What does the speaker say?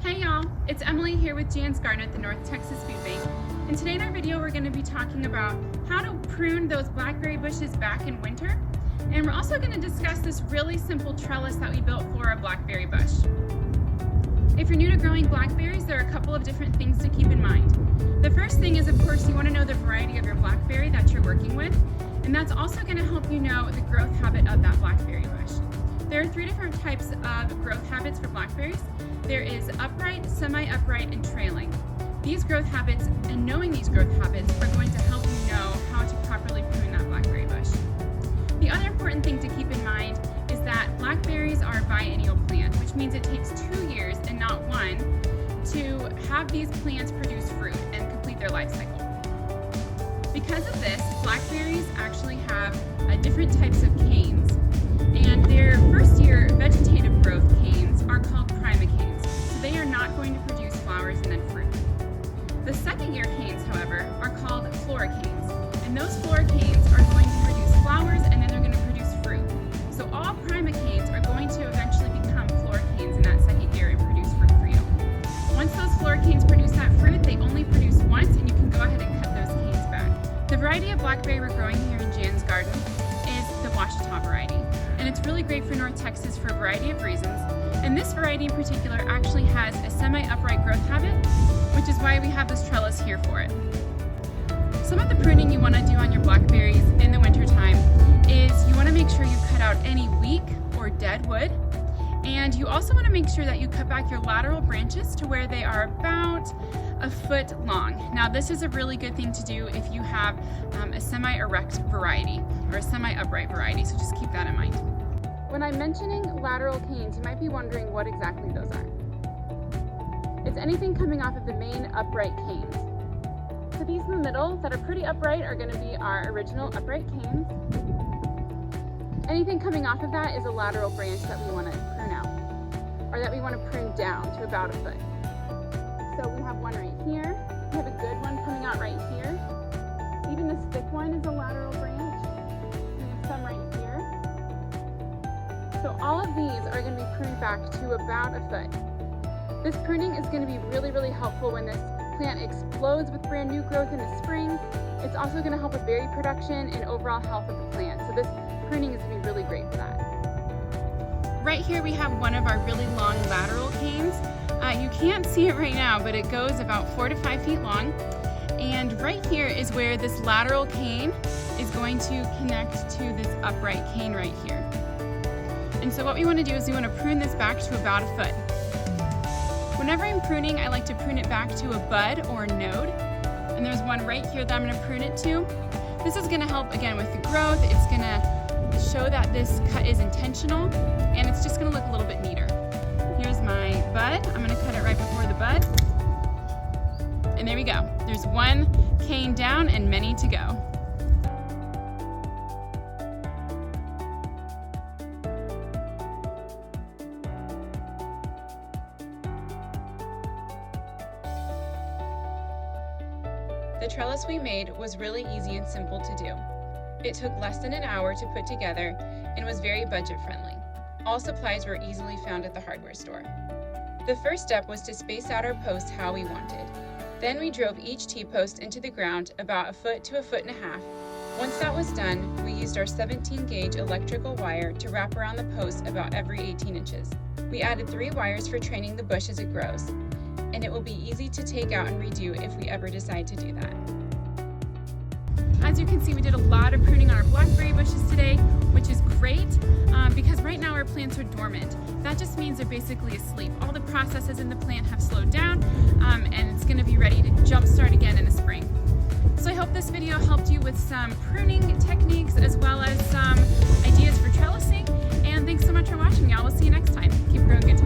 Hey y'all, it's Emily here with Jan's Garden at the North Texas Food Bank. And today in our video we're going to be talking about how to prune those blackberry bushes back in winter. And we're also going to discuss this really simple trellis that we built for a blackberry bush. If you're new to growing blackberries, there are a couple of different things to keep in mind. The first thing is, of course, you want to know the variety of your blackberry that you're working with. And that's also going to help you know the growth habit of that blackberry bush. There are 3 different types of growth habits for blackberries. There is upright, semi-upright, and trailing. These growth habits and knowing these growth habits are going to help you know how to properly prune that blackberry bush. The other important thing to keep in mind is that blackberries are a biennial plant, which means it takes 2 years and not 1 to have these plants produce fruit and complete their life cycle. Because of this, blackberries actually have different types of canes, and their first year vegetative growth canes are called primicanes, so they are not going to produce flowers and then fruit. The second year canes, however, are called floricanes, and those floricanes are going to produce flowers and then they're going to produce fruit. So all primicanes are going to eventually become floricanes in that second year and produce fruit for you. Once those floricanes produce that fruit, they only produce once, and you can go ahead and cut those canes back. The variety of blackberry we're growing here in Jan's garden is the Washita variety. And it's really great for North Texas for a variety of reasons. And this variety in particular actually has a semi-upright growth habit, which is why we have this trellis here for it. Some of the pruning you want to do on your blackberries in the wintertime is you want to make sure you cut out any weak or dead wood. And you also want to make sure that you cut back your lateral branches to where they are about a foot long. Now this is a really good thing to do if you have a semi-erect variety or a semi-upright variety, so just keep that in mind. When I'm mentioning lateral canes, you might be wondering what exactly those are. It's anything coming off of the main upright canes. So these in the middle that are pretty upright are going to be our original upright canes. Anything coming off of that is a lateral branch that we want to prune out, or that we want to prune down to about a foot. So we have one right here, we have a good one coming out right here. Even this thick one is a lateral branch, and we have some right here. So all of these are going to be pruned back to about a foot. This pruning is going to be really, really helpful when this plant explodes with brand new growth in the spring. It's also going to help with berry production and overall health of the plant. So this pruning is going to be really great for that. Right here we have one of our really long lateral canes. You can't see it right now, but it goes about 4 to 5 feet long. And right here is where this lateral cane is going to connect to this upright cane right here. And so what we want to do is we want to prune this back to about a foot. Whenever I'm pruning, I like to prune it back to a bud or a node. And there's one right here that I'm going to prune it to. This is going to help again with the growth. It's going to show that this cut is intentional, and it's just going to look a little bit neater. Here's my bud. I'm going to cut it right before the bud. And there we go. There's one cane down and many to go. The trellis we made was really easy and simple to do. It took less than an hour to put together and was very budget friendly. All supplies were easily found at the hardware store. The first step was to space out our posts how we wanted. Then we drove each T-post into the ground about a foot to a foot and a half. Once that was done, we used our 17 gauge electrical wire to wrap around the post about every 18 inches. We added 3 wires for training the bush as it grows, and it will be easy to take out and redo if we ever decide to do that. As you can see, we did a lot of pruning on our blackberry bushes today, which is great because right now our plants are dormant. That just means they're basically asleep. All the processes in the plant have slowed down and it's going to be ready to jumpstart again in the spring. So I hope this video helped you with some pruning techniques as well as some ideas for trellising. And thanks so much for watching, y'all. We'll see you next time. Keep growing good.